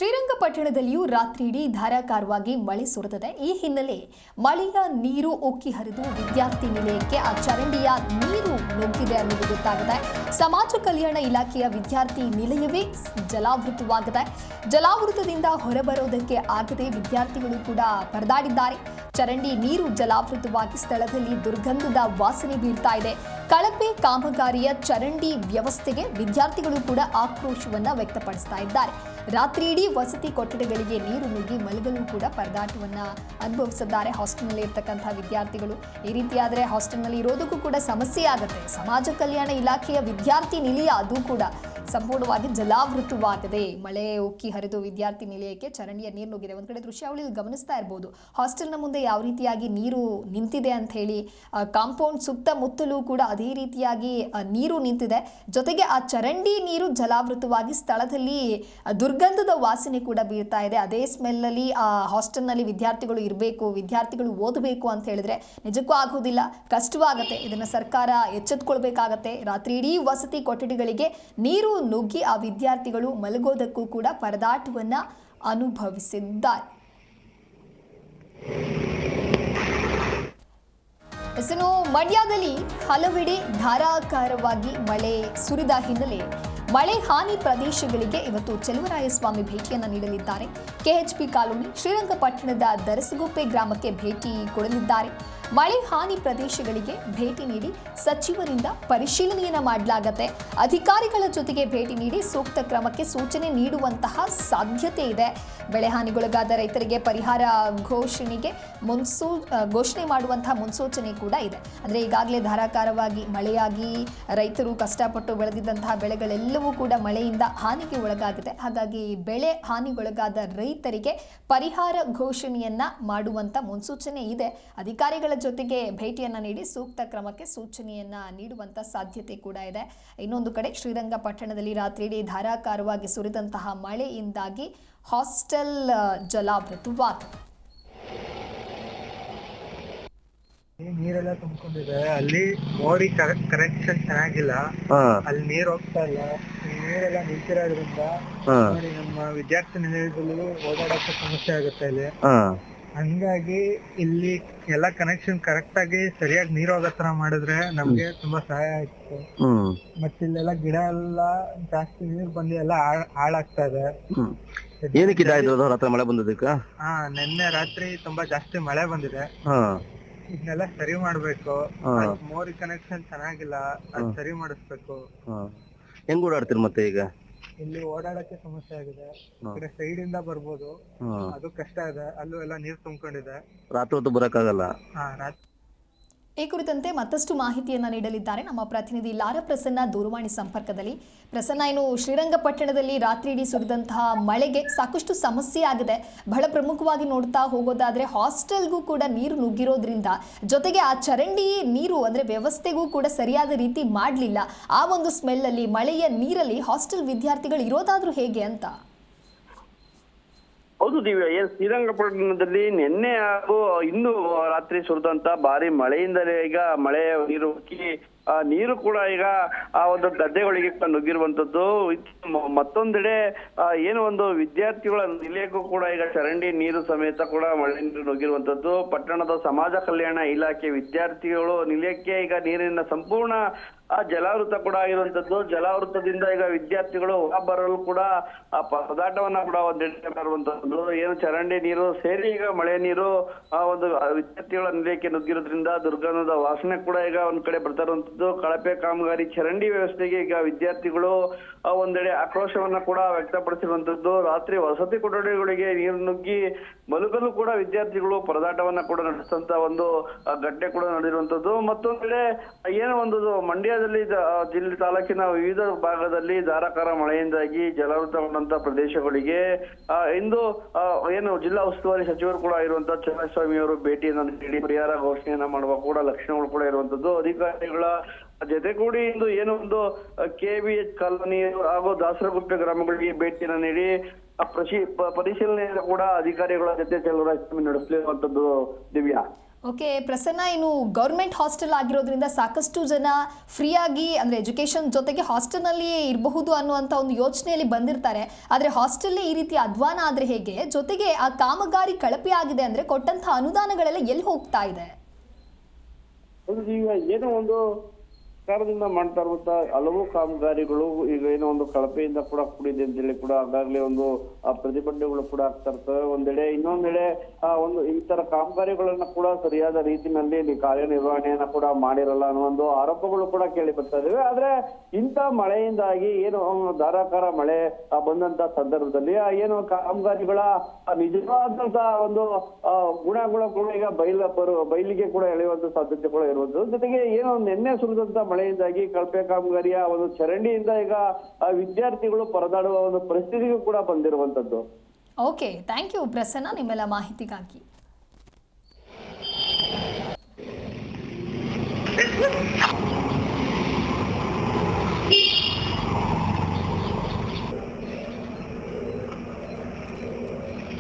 ಶ್ರೀರಂಗಪಟ್ಟಣದಲ್ಲಿಯೂ ರಾತ್ರಿಯಿಡೀ ಧಾರಾಕಾರವಾಗಿ ಮಳೆ ಸುರಿದಿದೆ. ಈ ಹಿನ್ನೆಲೆ ಮಳೆಯ ನೀರು ಉಕ್ಕಿ ಹರಿದು ವಿದ್ಯಾರ್ಥಿ ನಿಲಯಕ್ಕೆ ಆ ಚರಂಡಿಯ ನೀರು ನುಗ್ಗಿದೆ ಅನ್ನೋದು ಗೊತ್ತಾಗಿದೆ. ಸಮಾಜ ಕಲ್ಯಾಣ ಇಲಾಖೆಯ ವಿದ್ಯಾರ್ಥಿ ನಿಲಯವೇ ಜಲಾವೃತವಾಗಿದೆ. ಜಲಾವೃತದಿಂದ ಹೊರಬರೋದಕ್ಕೆ ಆಗದೆ ವಿದ್ಯಾರ್ಥಿಗಳು ಕೂಡ ಪರದಾಡಿದ್ದಾರೆ. ಚರಂಡಿ ನೀರು ಜಲಾವೃತವಾಗಿ ಸ್ಥಳದಲ್ಲಿ ದುರ್ಗಂಧದ ವಾಸನೆ ಬೀರ್ತಾ ಇದೆ. ಕಳಪೆ ಕಾಮಗಾರಿಯ ಚರಂಡಿ ವ್ಯವಸ್ಥೆಗೆ ವಿದ್ಯಾರ್ಥಿಗಳು ಕೂಡ ಆಕ್ರೋಶವನ್ನ ವ್ಯಕ್ತಪಡಿಸ್ತಾ ಇದ್ದಾರೆ. ರಾತ್ರಿ ಇಡೀ ವಸತಿ ಕೊಠಡಿಗಳಿಗೆ ನೀರು ನುಗ್ಗಿ ಮಲಗಲು ಕೂಡ ಪರದಾಟವನ್ನ ಅನುಭವಿಸಿದ್ದಾರೆ ಹಾಸ್ಟೆಲ್ನಲ್ಲಿ ಇರ್ತಕ್ಕಂಥ ವಿದ್ಯಾರ್ಥಿಗಳು. ಈ ರೀತಿಯಾದರೆ ಹಾಸ್ಟೆಲ್ನಲ್ಲಿ ಇರೋದಕ್ಕೂ ಕೂಡ ಸಮಸ್ಯೆ ಆಗುತ್ತೆ. ಸಮಾಜ ಕಲ್ಯಾಣ ಇಲಾಖೆಯ ವಿದ್ಯಾರ್ಥಿ ನಿಲಯ ಅದು ಕೂಡ ಸಂಪೂರ್ಣವಾಗಿ ಜಲಾವೃತವಾಗಿದೆ. ಮಳೆ ಉಕ್ಕಿ ಹರಿದು ವಿದ್ಯಾರ್ಥಿ ನಿಲಯಕ್ಕೆ ಚರಂಡಿಯ ನೀರು ನುಗ್ಗಿದೆ. ಒಂದು ಕಡೆ ದೃಶ್ಯಾವಳಿಯಲ್ಲಿ ಗಮನಿಸ್ತಾ ಇರಬಹುದು ಹಾಸ್ಟೆಲ್ನ ಮುಂದೆ ಯಾವ ರೀತಿಯಾಗಿ ನೀರು ನಿಂತಿದೆ ಅಂತ ಹೇಳಿ. ಕಾಂಪೌಂಡ್ ಸುತ್ತಮುತ್ತಲೂ ಕೂಡ ಅದೇ ರೀತಿಯಾಗಿ ನೀರು ನಿಂತಿದೆ. ಜೊತೆಗೆ ಆ ಚರಂಡಿ ನೀರು ಜಲಾವೃತವಾಗಿ ಸ್ಥಳದಲ್ಲಿ ದುರ್ಗಂಧದ ವಾಸನೆ ಕೂಡ ಬೀರ್ತಾ ಇದೆ. ಅದೇ ಸ್ಮೆಲ್ಲಲ್ಲಿ ಆ ಹಾಸ್ಟೆಲ್ನಲ್ಲಿ ವಿದ್ಯಾರ್ಥಿಗಳು ಇರಬೇಕು, ವಿದ್ಯಾರ್ಥಿಗಳು ಓದಬೇಕು ಅಂತ ಹೇಳಿದ್ರೆ ನಿಜಕ್ಕೂ ಆಗೋದಿಲ್ಲ, ಕಷ್ಟವಾಗುತ್ತೆ. ಇದನ್ನು ಸರ್ಕಾರ ಎಚ್ಚೆತ್ತುಕೊಳ್ಬೇಕಾಗತ್ತೆ. ರಾತ್ರಿ ಇಡೀ ವಸತಿ ಕೊಠಡಿಗಳಿಗೆ ನೀರು ನುಗ್ಗಿ ಆ ವಿದ್ಯಾರ್ಥಿಗಳು ಮಲಗೋದಕ್ಕೂ ಕೂಡ ಪರದಾಟವನ್ನ ಅನುಭವಿಸಿದ್ದಾರೆ. ಇನ್ನು ಮಂಡ್ಯದಲ್ಲಿ ಹಲವೆಡೆ ಧಾರಾಕಾರವಾಗಿ ಮಳೆ ಸುರಿದ ಹಿನ್ನೆಲೆ ಮಳೆ ಹಾನಿ ಪ್ರದೇಶಗಳಿಗೆ ಇವತ್ತು ಚೆಲುವರಾಯಸ್ವಾಮಿ ಭೇಟಿಯನ್ನು ನೀಡಲಿದ್ದಾರೆ. ಕೆಎಚ್ಪಿ ಕಾಲೋನಿ ಶ್ರೀರಂಗಪಟ್ಟಣದ ದರಸಗುಪ್ಪೆ ಗ್ರಾಮಕ್ಕೆ ಭೇಟಿ ಕೊಡಲಿದ್ದಾರೆ. ಮಳೆ ಹಾನಿ ಪ್ರದೇಶಗಳಿಗೆ ಭೇಟಿ ನೀಡಿ ಸಚಿವರಿಂದ ಪರಿಶೀಲನೆಯನ್ನ ಮಾಡಲಾಗುತ್ತೆ. ಅಧಿಕಾರಿಗಳ ಜೊತೆಗೆ ಭೇಟಿ ನೀಡಿ ಸೂಕ್ತ ಕ್ರಮಕ್ಕೆ ಸೂಚನೆ ನೀಡುವಂತಹ ಸಾಧ್ಯತೆ ಇದೆ. ಬೆಳೆ ಹಾನಿಗೊಳಗಾದ ರೈತರಿಗೆ ಪರಿಹಾರ ಘೋಷಣೆ ಮಾಡುವಂತಹ ಮುನ್ಸೂಚನೆ ಕೂಡ ಇದೆ. ಅಂದರೆ ಈಗಾಗಲೇ ಧಾರಾಕಾರವಾಗಿ ಮಳೆಯಾಗಿ ರೈತರು ಕಷ್ಟಪಟ್ಟು ಬೆಳೆದಿದ್ದಂತಹ ಬೆಳೆಗಳೆಲ್ಲವೂ ಕೂಡ ಮಳೆಯಿಂದ ಹಾನಿಗೆ ಒಳಗಾಗಿದೆ. ಹಾಗಾಗಿ ಬೆಳೆ ಹಾನಿಗೊಳಗಾದ ರೈತರಿಗೆ ಪರಿಹಾರ ಘೋಷಣೆಯನ್ನ ಮಾಡುವಂತ ಮುನ್ಸೂಚನೆ ಇದೆ. ಅಧಿಕಾರಿಗಳ ಜೊತೆಗೆ ಭೇಟಿಯನ್ನ ನೀಡಿ ಸೂಕ್ತ ಕ್ರಮಕ್ಕೆ ಸೂಚನೆಯನ್ನ ನೀಡುವಂತ ಸಾಧ್ಯತೆ ಕೂಡ ಇದೆ. ಇನ್ನೊಂದು ಕಡೆ ಶ್ರೀರಂಗಪಟ್ಟಣದಲ್ಲಿ ರಾತ್ರಿಯಿಡೀ ಧಾರಾಕಾರವಾಗಿ ಸುರಿದಂತಹ ಮಳೆಯಿಂದಾಗಿ ಹಾಸ್ಟೆಲ್ ಜಲಾವೃತವಾಗಿದೆ. ನೀರೆಲ್ಲ ತುಂಬಿಕೊಂಡಿದೆ. ಅಲ್ಲಿ ಮೋರಿ ಕರೆಕ್ಷನ್ ಚೆನ್ನಾಗಿಲ್ಲ. ಅಲ್ಲಿ ನೀರ್ ಹೋಗ್ತಾ ಇಲ್ಲ. ನೀರೆಲ್ಲ ನಿಂತಿರೋದ್ರಿಂದ ನಮ್ಮ ವಿದ್ಯಾರ್ಥಿ ನಿಲಯದಲ್ಲಿ ಓಡಾಡಕ್ಕೆ ಸಮಸ್ಯೆ ಆಗುತ್ತೆ ಇಲ್ಲಿ. ಹಂಗಾಗಿ ಇಲ್ಲಿ ಎಲ್ಲಾ ಕನೆಕ್ಷನ್ ಕರೆಕ್ಟ್ ಆಗಿ ಸರಿಯಾಗಿ ನೀರ್ ಹೋಗೋ ತರ ಮಾಡಿದ್ರೆ ನಮ್ಗೆ ತುಂಬಾ ಸಹಾಯ ಆಯ್ತು. ಮತ್ತೆ ಇಲ್ಲೆಲ್ಲ ಗಿಡ ಎಲ್ಲ ಜಾಸ್ತಿ ನೀರ್ ಬಂದು ಎಲ್ಲ ಹಾಳಾಗ್ತಾ ಇದೆ. ಮಳೆ ಬಂದದಕ್ಕ ನಿನ್ನೆ ರಾತ್ರಿ ತುಂಬಾ ಜಾಸ್ತಿ ಮಳೆ ಬಂದಿದೆ. ಇದನ್ನೆಲ್ಲ ಸರಿ ಮಾಡ್ಬೇಕು. ಮೋರಿ ಕನೆಕ್ಷನ್ ಚೆನ್ನಾಗಿಲ್ಲ, ಅದ್ ಸರಿ ಮಾಡಿಸ್ಬೇಕು. ಹೆಂಗ್ ಓಡಾಡ್ತೀರಿ ಮತ್ತೆ ಈಗ? ಇಲ್ಲಿ ಓಡಾಡಕ್ಕೆ ಸಮಸ್ಯೆ ಆಗಿದೆ. ಸೈಡ್ ಇಂದ ಬರ್ಬೋದು, ಅದು ಕಷ್ಟ ಇದೆ. ಅಲ್ಲೂ ಎಲ್ಲ ನೀರ್ ತುಂಬಿಕೊಂಡಿದೆ. ರಾತ್ರಿ ಹೊತ್ತು ಬರಕ್ಕಾಗಲ್ಲ. ಈ ಕುರಿತಂತೆ ಮತ್ತಷ್ಟು ಮಾಹಿತಿಯನ್ನು ನೀಡಲಿದ್ದಾರೆ ನಮ್ಮ ಪ್ರತಿನಿಧಿ ಲಾರಾ ಪ್ರಸನ್ನ ದೂರವಾಣಿ ಸಂಪರ್ಕದಲ್ಲಿ. ಪ್ರಸನ್ನ, ಇನ್ನು ಶ್ರೀರಂಗಪಟ್ಟಣದಲ್ಲಿ ರಾತ್ರಿ ಇಡೀ ಸುರಿದಂತಹ ಮಳೆಗೆ ಸಾಕಷ್ಟು ಸಮಸ್ಯೆ ಆಗಿದೆ. ಬಹಳ ಪ್ರಮುಖವಾಗಿ ನೋಡ್ತಾ ಹೋಗೋದಾದ್ರೆ ಹಾಸ್ಟೆಲ್ಗೂ ಕೂಡ ನೀರು ನುಗ್ಗಿರೋದ್ರಿಂದ, ಜೊತೆಗೆ ಆ ಚರಂಡಿ ನೀರು ಅಂದ್ರೆ ವ್ಯವಸ್ಥೆಗೂ ಕೂಡ ಸರಿಯಾದ ರೀತಿ ಮಾಡಲಿಲ್ಲ. ಆ ಒಂದು ಸ್ಮೆಲ್ಲಲ್ಲಿ, ಮಳೆಯ ನೀರಲ್ಲಿ ಹಾಸ್ಟೆಲ್ ವಿದ್ಯಾರ್ಥಿಗಳು ಇರೋದಾದ್ರೂ ಹೇಗೆ ಅಂತ? ಹೌದು ದಿವ್ಯ, ಶ್ರೀರಂಗಪಟ್ಟಣದಲ್ಲಿ ನಿನ್ನೆ ಹಾಗೂ ಇಂದು ರಾತ್ರಿ ಸುರಿದಂತ ಭಾರಿ ಮಳೆಯಿಂದಲೇ ಈಗ ಮಳೆಯ ನೀರು ಉಕ್ಕಿ ನೀರು ಕೂಡ ಈಗ ಆ ಒಂದು ಗದ್ದೆಗಳಿಗೆ ನುಗ್ಗಿರುವಂತದ್ದು. ಮತ್ತೊಂದೆಡೆ ಏನು ಒಂದು ವಿದ್ಯಾರ್ಥಿಗಳ ನಿಲಯಕ್ಕೂ ಕೂಡ ಈಗ ಚರಂಡಿ ನೀರು ಸಮೇತ ಕೂಡ ಮಳೆ ನೀರು ನುಗ್ಗಿರುವಂತದ್ದು. ಪಟ್ಟಣದ ಸಮಾಜ ಕಲ್ಯಾಣ ಇಲಾಖೆ ವಿದ್ಯಾರ್ಥಿಗಳು ನಿಲಯಕ್ಕೆ ಈಗ ನೀರಿನ ಸಂಪೂರ್ಣ ಜಲಾವೃತ ಕೂಡ ಆಗಿರುವಂತದ್ದು. ಜಲಾವೃತದಿಂದ ಈಗ ವಿದ್ಯಾರ್ಥಿಗಳು ಹೊರಬರಲು ಕೂಡ ಪರದಾಟವನ್ನ ಕೂಡ ಬರುವಂತದ್ದು. ಏನು ಚರಂಡಿ ನೀರು ಸೇರಿ ಈಗ ಮಳೆ ನೀರು ಒಂದು ವಿದ್ಯಾರ್ಥಿಗಳ ನಿಲಯಕ್ಕೆ ನುಗ್ಗಿರೋದ್ರಿಂದ ದುರ್ಗಂಧದ ವಾಸನೆ ಕೂಡ ಈಗ ಒಂದ್ ಕಡೆ ಬರ್ತಾ ಇರುವಂತದ್ದು. ಕಳಪೆ ಕಾಮಗಾರಿ ಚರಂಡಿ ವ್ಯವಸ್ಥೆಗೆ ಈಗ ವಿದ್ಯಾರ್ಥಿಗಳು ಒಂದೆಡೆ ಆಕ್ರೋಶವನ್ನ ಕೂಡ ವ್ಯಕ್ತಪಡಿಸಿರುವಂತದ್ದು. ರಾತ್ರಿ ವಸತಿ ಕೊಠಡಿಗಳಿಗೆ ನೀರು ನುಗ್ಗಿ ಮಲಗಲು ಕೂಡ ವಿದ್ಯಾರ್ಥಿಗಳು ಪರದಾಟವನ್ನ ಕೂಡ ನಡೆಸಿದಂತ ಒಂದು ಘಟನೆ ಕೂಡ ನಡೆದಿರುವಂತದ್ದು. ಮತ್ತೊಂದೆಡೆ ಏನು ಒಂದು ಮಂಡ್ಯದಲ್ಲಿ ಜಿಲ್ಲೆ ತಾಲೂಕಿನ ವಿವಿಧ ಭಾಗದಲ್ಲಿ ಧಾರಾಕಾರ ಮಳೆಯಿಂದಾಗಿ ಜಲಾವೃತಗೊಂಡಂತ ಪ್ರದೇಶಗಳಿಗೆ ಇಂದು ಏನು ಜಿಲ್ಲಾ ಉಸ್ತುವಾರಿ ಸಚಿವರು ಕೂಡ ಇರುವಂತಹ ಚೆಲುವರಾಯಸ್ವಾಮಿ ಅವರು ಭೇಟಿಯನ್ನ ನೀಡಿ ಪರಿಹಾರ ಘೋಷಣೆಯನ್ನ ಮಾಡುವ ಕೂಡ ಲಕ್ಷಣಗಳು ಕೂಡ ಇರುವಂತದ್ದು. ಅಧಿಕಾರಿಗಳ ಜೊತೆಗೂಡಿ ಇಂದು ಏನು ಒಂದು KVH ಕಾಲೋನಿ ಹಾಗೂ ದಾಸರಗುಪ್ಪೆ ಗ್ರಾಮಗಳಿಗೆ ಭೇಟಿಯನ್ನ ನೀಡಿ ಪರಿಶೀಲನೆ ಕೂಡ ಅಧಿಕಾರಿಗಳ ಜೊತೆ ಚೆಲುವರಾಯಸ್ವಾಮಿ ನಡೆಸಲಿರುವಂತದ್ದು. ದಿವ್ಯಾ, ಓಕೆ ಪ್ರಸನ್ನ, ಇನ್ನು ಗೌರ್ಮೆಂಟ್ ಹಾಸ್ಟೆಲ್ ಆಗಿರೋದ್ರಿಂದ ಸಾಕಷ್ಟು ಜನ ಫ್ರೀಯಾಗಿ ಅಂದರೆ ಎಜುಕೇಷನ್ ಜೊತೆಗೆ ಹಾಸ್ಟೆಲ್ನಲ್ಲಿಯೇ ಇರಬಹುದು ಅನ್ನುವಂಥ ಒಂದು ಯೋಚನೆಯಲ್ಲಿ ಬಂದಿರ್ತಾರೆ. ಆದರೆ ಹಾಸ್ಟೆಲ್ಲೇ ಈ ರೀತಿ ಅಧ್ವಾನ ಆದರೆ ಹೇಗೆ? ಜೊತೆಗೆ ಆ ಕಾಮಗಾರಿ ಕಳಪೆ ಆಗಿದೆ ಅಂದರೆ ಕೊಟ್ಟಂಥ ಅನುದಾನಗಳೆಲ್ಲ ಎಲ್ಲಿ ಹೋಗ್ತಾ ಇದೆ? ಈಗ ಏನೋ ಒಂದು ಸರ್ಕಾರದಿಂದ ಮಾಡ್ತಾ ಇರುವಂತ ಹಲವು ಕಾಮಗಾರಿಗಳು ಈಗ ಏನೋ ಒಂದು ಕಳಪೆಯಿಂದ ಕೂಡ ಕೂಡಿದೆ ಅಂತೇಳಿ ಕೂಡ ಆಗಾಗ್ಲೇ ಒಂದು ಪ್ರತಿಭಟನೆಗಳು ಕೂಡ ಆಗ್ತಾ ಇರ್ತವೆ ಒಂದೆಡೆ. ಇನ್ನೊಂದೆಡೆ ಒಂದು ಈ ತರ ಕಾಮಗಾರಿಗಳನ್ನ ಕೂಡ ಸರಿಯಾದ ರೀತಿನಲ್ಲಿ ಕಾರ್ಯನಿರ್ವಹಣೆಯನ್ನ ಕೂಡ ಮಾಡಿರಲ್ಲ ಅನ್ನೋ ಒಂದು ಆರೋಪಗಳು ಕೂಡ ಕೇಳಿ ಬರ್ತಾ ಇದಾವೆ. ಆದ್ರೆ ಇಂಥ ಮಳೆಯಿಂದಾಗಿ ಏನು ಧಾರಾಕಾರ ಮಳೆ ಬಂದಂತ ಸಂದರ್ಭದಲ್ಲಿ ಏನು ಕಾಮಗಾರಿಗಳ ನಿಜವಾದಂತ ಒಂದು ಗುಣಗಳು ಕೂಡ ಈಗ ಬಯಲಿಗೆ ಕೂಡ ಎಳೆಯುವಂತ ಸಾಧ್ಯತೆ ಕೂಡ ಇರುವಂತದ್ದು. ಜೊತೆಗೆ ಏನೋ ನಿನ್ನೆ ಸುರಿದಂತ ಮಳೆಯಿಂದಾಗಿ ಕಳಪೆ ಕಾಮಗಾರಿಯ ಒಂದು ಚರಂಡಿಯಿಂದ ಈಗ ವಿದ್ಯಾರ್ಥಿಗಳು ಪರದಾಡುವ ಒಂದು ಪರಿಸ್ಥಿತಿಗೂ ಕೂಡ ಬಂದಿರುವಂತದ್ದು. ಓಕೆ, ಥ್ಯಾಂಕ್ ಯು ಪ್ರಸನ್ನ ನಿಮ್ಮೆಲ್ಲ ಮಾಹಿತಿಗಾಗಿ.